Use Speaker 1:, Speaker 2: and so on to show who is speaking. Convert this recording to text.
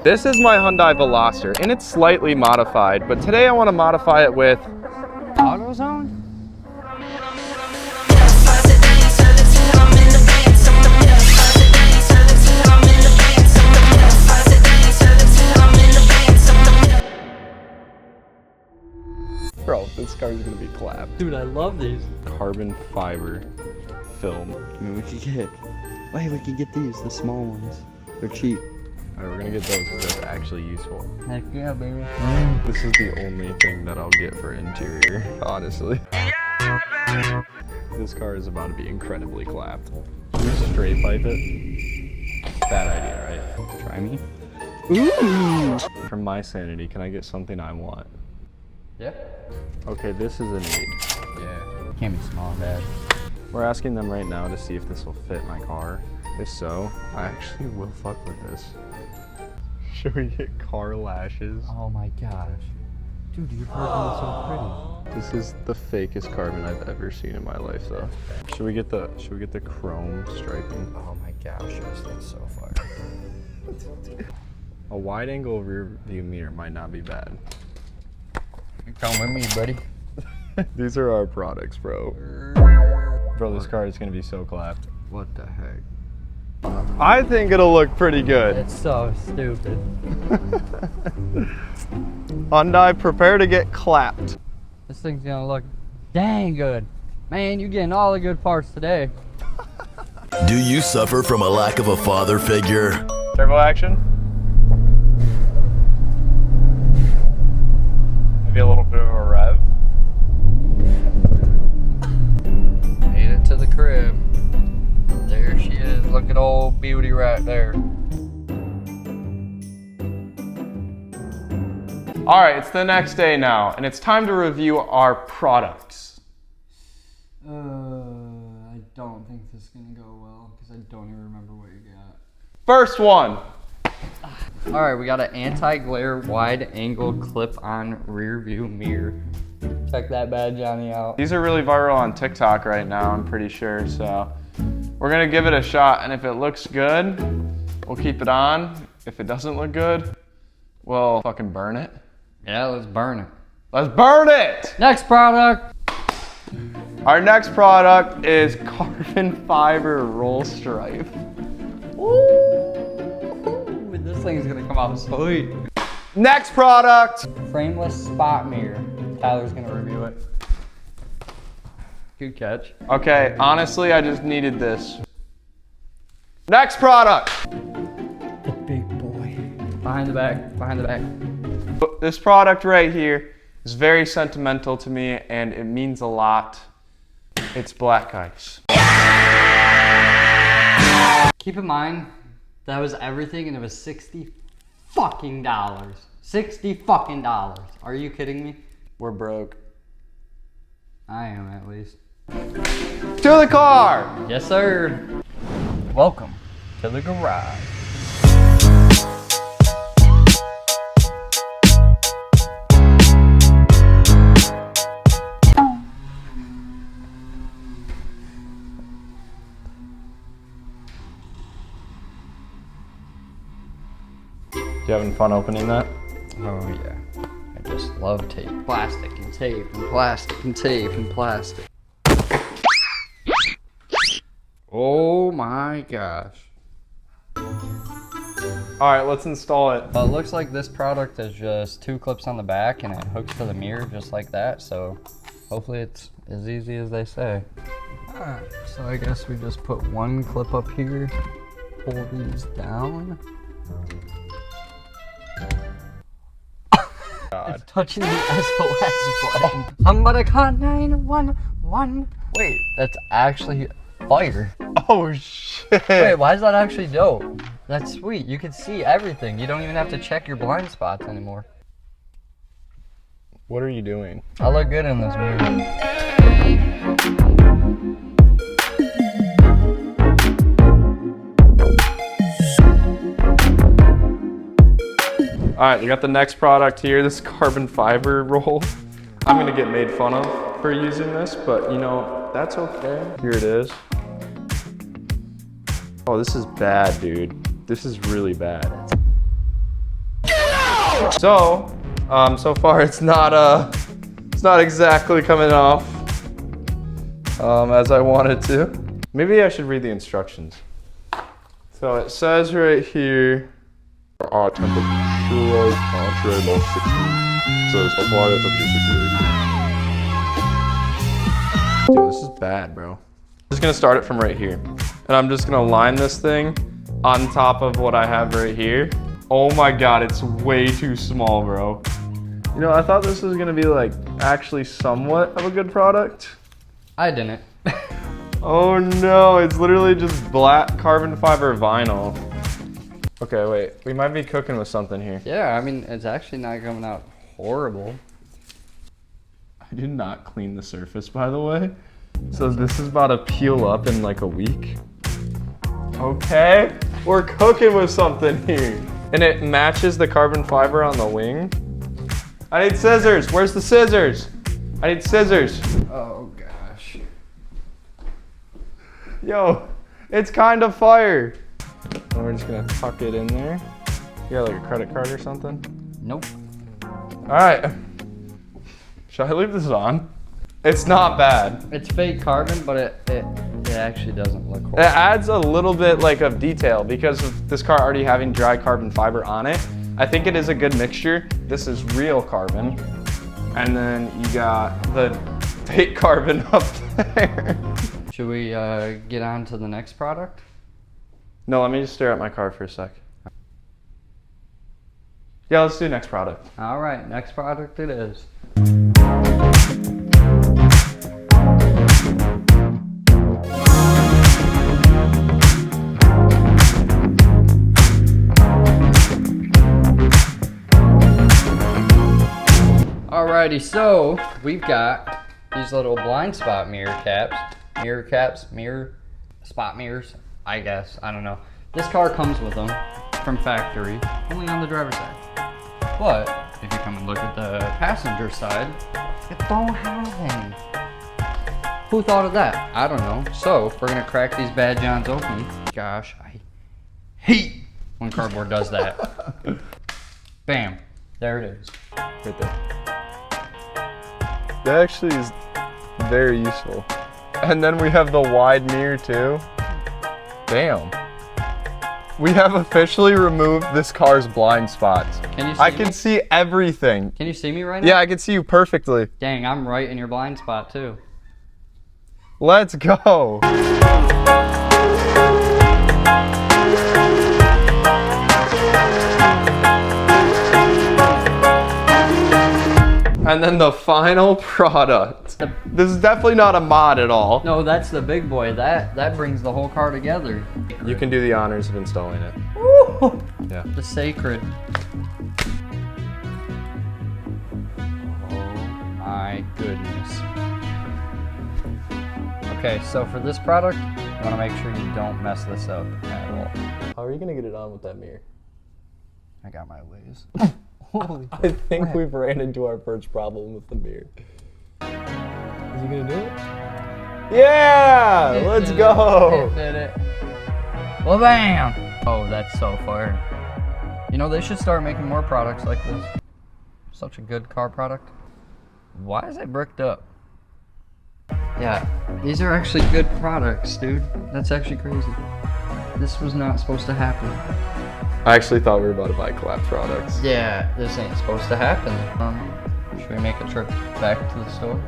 Speaker 1: This is my Hyundai Veloster, and it's slightly modified, but today I want to modify it with
Speaker 2: AutoZone?
Speaker 1: Bro, this car's gonna be clapped.
Speaker 2: Dude, I love these.
Speaker 1: Carbon fiber film.
Speaker 3: I mean, we could get these, the small ones. They're cheap.
Speaker 1: Alright, we're gonna get those because that's actually useful.
Speaker 2: Heck yeah, baby.
Speaker 1: This is the only thing that I'll get for interior, honestly. This car is about to be incredibly clapped. Should we straight pipe it? Bad idea, right?
Speaker 3: Try me.
Speaker 1: Ooh! For my sanity, can I get something I want?
Speaker 2: Yeah?
Speaker 1: Okay, this is a need.
Speaker 2: Yeah. Can't be small, Dad.
Speaker 1: We're asking them right now to see if this will fit my car. If so, I actually will fuck with this. Should we get car lashes?
Speaker 2: Oh my gosh. Dude, your carbon is so pretty.
Speaker 1: This is the fakest carbon I've ever seen in my life, though. Should we get the chrome striping?
Speaker 2: Oh my gosh, this looks so fire.
Speaker 1: A wide angle rear view mirror might not be bad.
Speaker 2: You come with me, buddy.
Speaker 1: These are our products, bro. Bro, this car is gonna be so clapped.
Speaker 3: What the heck?
Speaker 1: I think it'll look pretty good.
Speaker 2: It's so stupid.
Speaker 1: Hyundai, prepare to get clapped.
Speaker 2: This thing's gonna look dang good. Man, you're getting all the good parts today.
Speaker 4: Do you suffer from a lack of a father figure?
Speaker 1: Turbo action. Maybe a little bit of a rev.
Speaker 2: Made it to the crib. There she is. Look at old beauty right there.
Speaker 1: All right, it's the next day now, and it's time to review our products.
Speaker 2: I don't think this is gonna go well because I don't even remember what you got.
Speaker 1: First one.
Speaker 2: All right, we got an anti-glare wide-angle clip-on rear view mirror. Check that bad Johnny out.
Speaker 1: These are really viral on TikTok right now, I'm pretty sure, so we're gonna give it a shot, and if it looks good, we'll keep it on. If it doesn't look good, we'll fucking burn it.
Speaker 2: Yeah, let's burn it.
Speaker 1: Let's burn it!
Speaker 2: Next product.
Speaker 1: Our next product is carbon fiber roll stripe.
Speaker 2: Ooh, this thing's gonna come out sweet.
Speaker 1: Next product.
Speaker 2: Frameless spot mirror. Tyler's gonna review it. Good catch.
Speaker 1: Okay, honestly, I just needed this. Next product.
Speaker 2: The big boy. Behind the back, behind the back.
Speaker 1: This product right here is very sentimental to me, and it means a lot. It's black ice.
Speaker 2: Keep in mind, that was everything and it was $60 fucking dollars. $60 fucking dollars. Are you kidding me?
Speaker 1: We're broke.
Speaker 2: I am at least.
Speaker 1: To the car!
Speaker 2: Yes, sir. Welcome to the garage.
Speaker 1: You having fun opening that?
Speaker 2: Oh yeah. I just love tape. Plastic and tape and plastic and tape and plastic. Oh my gosh.
Speaker 1: All right, let's install it.
Speaker 2: Well, it looks like this product is just 2 clips on the back and it hooks to the mirror just like that. So hopefully it's as easy as they say. Alright, so I guess we just put 1 clip up here, pull these down.
Speaker 1: God.
Speaker 2: It's touching the SOS button. Somebody call 911. Wait, that's actually fire.
Speaker 1: Oh shit.
Speaker 2: Wait, why is that actually dope? That's sweet. You can see everything. You don't even have to check your blind spots anymore.
Speaker 1: What are you doing?
Speaker 2: I look good in this mirror.
Speaker 1: All right, we got the next product here, this carbon fiber roll. I'm gonna get made fun of for using this, but you know, that's okay. Here it is. Oh, this is bad, dude. This is really bad. So far it's not exactly coming off as I wanted to. Maybe I should read the instructions. So it says right here,
Speaker 5: temperature entree low 60. Says apply at temperature 60.
Speaker 1: dude, this is bad, bro. I'm just gonna start it from right here. And I'm just gonna line this thing on top of what I have right here. Oh my God, it's way too small, bro. You know, I thought this was gonna be like actually somewhat of a good product.
Speaker 2: I didn't.
Speaker 1: Oh no, it's literally just black carbon fiber vinyl. Okay, wait, we might be cooking with something here.
Speaker 2: Yeah, I mean, it's actually not coming out horrible.
Speaker 1: I did not clean the surface, by the way. So this is about to peel up in like a week. Okay, we're cooking with something here. And it matches the carbon fiber on the wing. I need scissors, where's the scissors? I need scissors.
Speaker 2: Oh gosh.
Speaker 1: Yo, it's kind of fire. And we're just gonna tuck it in there. You got like a credit card or something?
Speaker 2: Nope.
Speaker 1: All right. Should I leave this on? It's not bad.
Speaker 2: It's fake carbon, but it actually doesn't look
Speaker 1: It
Speaker 2: horrible.
Speaker 1: adds a little bit like of detail because of this car already having dry carbon fiber on it. I think it is a good mixture. This is real carbon. And then you got the fake carbon up there.
Speaker 2: Should we get on to the next product?
Speaker 1: No, let me just stare at my car for a sec. Yeah, let's do next product.
Speaker 2: All right, next product it is. Alrighty, so we've got these little blind spot mirror spot mirrors, I guess, I don't know. This car comes with them from factory, only on the driver's side. But if you come and look at the passenger side, it don't have any. Who thought of that? I don't know. So we're gonna crack these bad Johns open. Gosh, I hate when cardboard does that. Bam, there it is.
Speaker 1: Right there. That actually is very useful. And then we have the wide mirror too. Damn. We have officially removed this car's blind spots.
Speaker 2: Can you see
Speaker 1: I
Speaker 2: me?
Speaker 1: can see everything.
Speaker 2: Can you see me right now?
Speaker 1: Yeah, I can see you perfectly.
Speaker 2: Dang, I'm right in your blind spot too.
Speaker 1: Let's go. And then the final product. This is definitely not a mod at all.
Speaker 2: No, that's the big boy. That brings the whole car together.
Speaker 1: You can do the honors of installing it.
Speaker 2: Woo!
Speaker 1: Yeah.
Speaker 2: The sacred. Oh my goodness. Okay, so for this product, you want to make sure you don't mess this up at all.
Speaker 1: How are you gonna get it on with that mirror?
Speaker 2: I got my ways.
Speaker 1: Holy I think we've ran into our first problem with the mirror. Is he gonna do it? Yeah! Let's go!
Speaker 2: It did it. Well, bam! Oh, that's so fire. You know, they should start making more products like this. Such a good car product. Why is it bricked up? Yeah, these are actually good products, dude. That's actually crazy. This was not supposed to happen.
Speaker 1: I actually thought we were about to buy collab products.
Speaker 2: Yeah, this ain't supposed to happen. Should we make a trip back to the store?